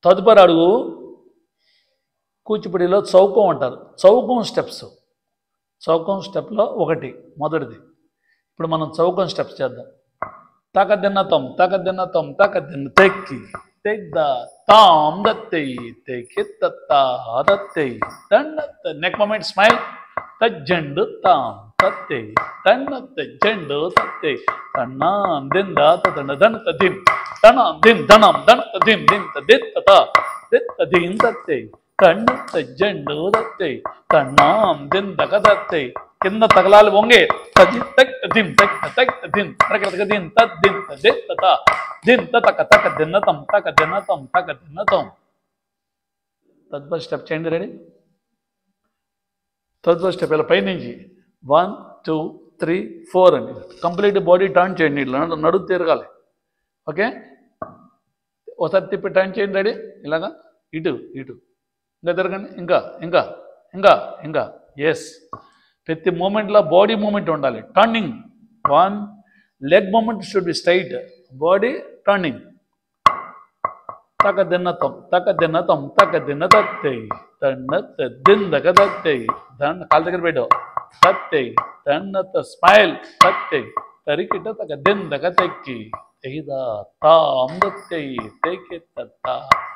తదుపరి అడుగు కూచిపూడిలో చౌకం అంటారు. చౌకం స్టెప్స్. చౌకం స్టెప్లో ఒకటి మొదటిది. ఇప్పుడు మనం చౌకం స్టెప్స్ చేద్దాం. తకదిన్నతం తకదిన్నతం తకదిన్న తెక్కి తెగ్ద తాం దత్తై తెక్కిత్త దత్తై దండత్త. Neck movement smile. తజ్జండు తాం తత్తై దండత్త జండు తత్తై తన్నా దింద తదండ దంత దిం తన దిం ధనం దంత దిం దింత దిత్త దిత్త దిం తత్తై దండత్త జండు తత్తై తన్నాం దిందక తత్తై. కింద తగలాలి వంగే. తది తక్ దిం తక్ తక్ దిం తక దిం తద్ దిం తదిత్త దిం తక తక దిన్నతం తక దిన్నతం తక దిన్నతం. తదుపరి స్టెప్ చేయండి. రెడీ? తదుపరి స్టెప్ ఇలా పైనుంచి 1 2 3 4 అండి. కంప్లీట్ బాడీ టర్న్ చేయండి. ఇట్లా నడుము తిరగాలి. ఓకే, ఒకసారి తిప్పి టర్న్ చేయండి. రెడీ? ఇలాగా ఇటు ఇటు ఇంకా తిరగండి. ఇంకా ఇంకా ఇంకా ఇంకా. ఎస్, ప్రతి మూమెంట్లో బాడీ మూమెంట్ ఉండాలి. Turning. 1 leg moment should be straight. Body turning. తక దిన్నతం తక దిన్నతం తక దిన్న తత్తై దండత దిందక తత్తై దండ. కాళ్ళ దగ్గర పెట్టావు. తత్తై దండత స్మైల్ తత్తై తరికిట తక దిందక తెక్కి తెయిదా తాం దత్తై తెకిత్త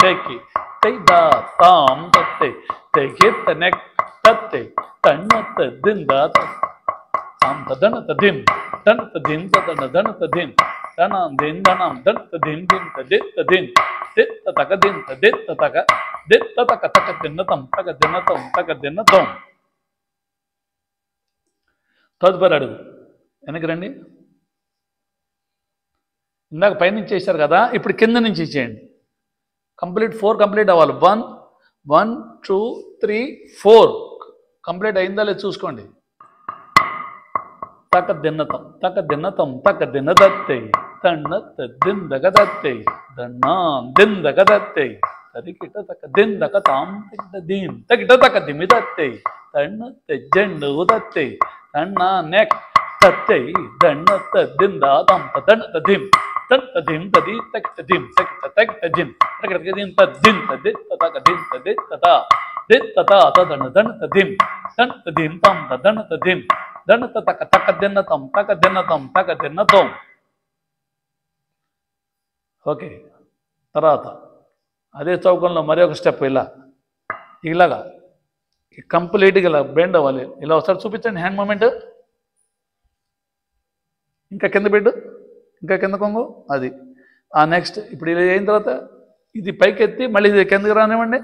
తెక్కి తెయిదా తాం దత్తై తెకిత్త నెక్ తత్తై దండత దింద తాం దండత దిం దండత దిం తదండ దండత దిం ధనం దిన్ ధనం దంత దిన్ దింత దిత్త దిన్ దిత్త తక దింత దిత్త తక దిత్త తక తక దిన్నతం తక దిన్నతం తక దిన్నతం. తదుపరి అడుగు వెనక్కి రండి. ఇందాక పైనుంచి చేశారు కదా, ఇప్పుడు కింద నుంచి ఇచ్చేయండి. కంప్లీట్ 4 కంప్లీట్ అవ్వాలి. 1 1 2 3 4 కంప్లీట్ అయిందా లేదు చూసుకోండి. తక దిన్నతం తక దిన్నతం తక దిన్న దత్తై తన్నత దిందక దత్తై దన్నా దిందక దత్తై తరికిట తక దిందక తాం తకిట దీం తకిట తక దిమి దత్తై తన్నత జండు దత్తై తన్నా నెక్ తత్తై దన్నత దిందా తాం తన్నత దిం తంత దిం తది తకిట దిం తకిట తకిట దిం తకిట దిం తద్దిం తదిత్త తక దిం తదిత్త దిత్త తదన దన్నత దిం తంత దిం తాం తదన్నత దిం దండత తక తక దిన్నతం తక దిన్నతం తక దిన్నతం. ఓకే, తర్వాత అదే చౌకంలో మరి ఒక స్టెప్. ఇలాగా కంప్లీట్గా ఇలా బెండ్ అవ్వాలి. ఇలా ఒకసారి చూపించండి హ్యాండ్ మూమెంట్. ఇంకా కింద పెట్టు, ఇంకా కింద కొంగు. అది నెక్స్ట్. ఇప్పుడు ఇలా అయిన తర్వాత ఇది పైకి ఎత్తి మళ్ళీ ఇది కిందకి రానివ్వండి.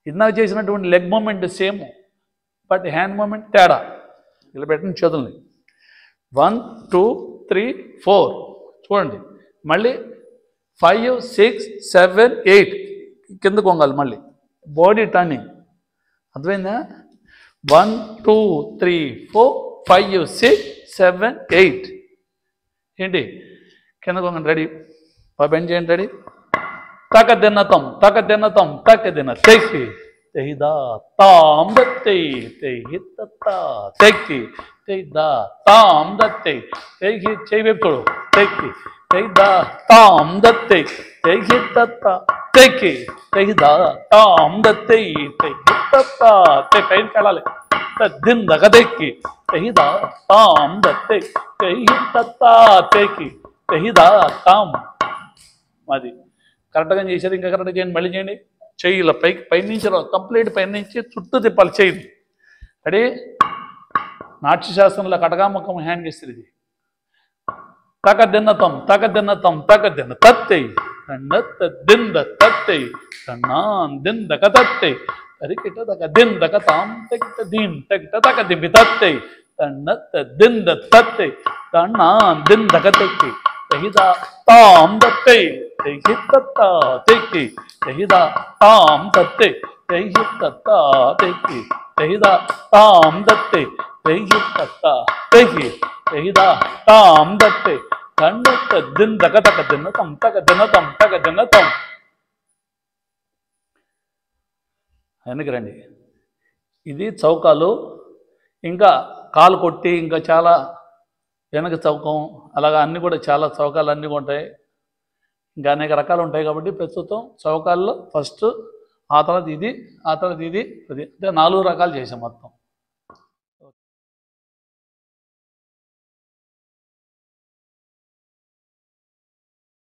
ఇందాక చేసినటువంటి leg moment same, but hand moment తేడా. ఇలా పెట్టండి చేతుల్ని. 1 2 3 4 చూడండి. మళ్ళీ 5 6 7 8 కింద కొంగాలి. మళ్ళీ బాడీ టర్నింగ్. అర్థమైందా? 1 2 3 4 5 6 7 8 ఏంటి కింద కొంగండి. రెడీ? బెండ్ చేయండి. రెడీ? తక దిన్నతం తక దిన్నతం తక దిన్న తెక్కి తెయిదా తాం దత్తై తెయిత్త తెక్కి తెయిదా తాం దత్తై తెగి చేయి వైపు చూడు. తెక్కి తెయిదా తాం దత్తై తెగిత్త తెక్కి తెయిదా తాం దత్తై తెగిత్త పైకి వెళ్ళాలి. దిందక తెక్కి తెయిదా తాం దత్తై తెగిత్త తెక్కి తెయిదా తాం. అది కరెక్ట్గా చేసేది. ఇంకా కరెక్ట్గా చేయండి. మళ్ళీ చేయండి. చెయ్యి ఇలా పైకి పైనుంచి కంప్లీట్ పైనుంచి చుట్టూ తిప్పాలి చెయ్యి. రెడీ? నాట్యశాస్త్రంలో కటకాముఖం హ్యాండ్ చేస్తారు. ఇది తక దిన్నతం తక దిన్నతం తక దిన్న తత్తై దండత దింద తత్తై తన్నాన్ దిందక తత్తై తరికిట తక దిందక తాం తకిట దీం తకిట తక దిమి తత్తై దండత దింద తత్తై తన్నాన్ దిందక తెక్కి తెయిదా తాం దత్తై తెగిత్త తెక్కి తెయిదా తాం దత్తై తెగిత్త తెక్కి తెయిదా తాం దత్తై తెగిత్త తెక్కి తెయిదా తాం దత్తై దండత దిందక తక దిన్నతం తక దిన్నతం తక దిన్నతం. వెనక్కి రండి. ఇది చౌకాలు. ఇంకా కాలు కొట్టి ఇంకా చాలా వెనక చౌకం అలాగా అన్నీ కూడా చాలా చౌకాలు అన్నీ ఉంటాయి. ఇంకా అనేక రకాలు ఉంటాయి కాబట్టి ప్రస్తుతం చౌకాల్లో ఫస్ట్, ఆ తర్వాత ఇది, ఆ తర్వాత ఇది, అది అంటే 4 రకాలు చేసాం మొత్తం.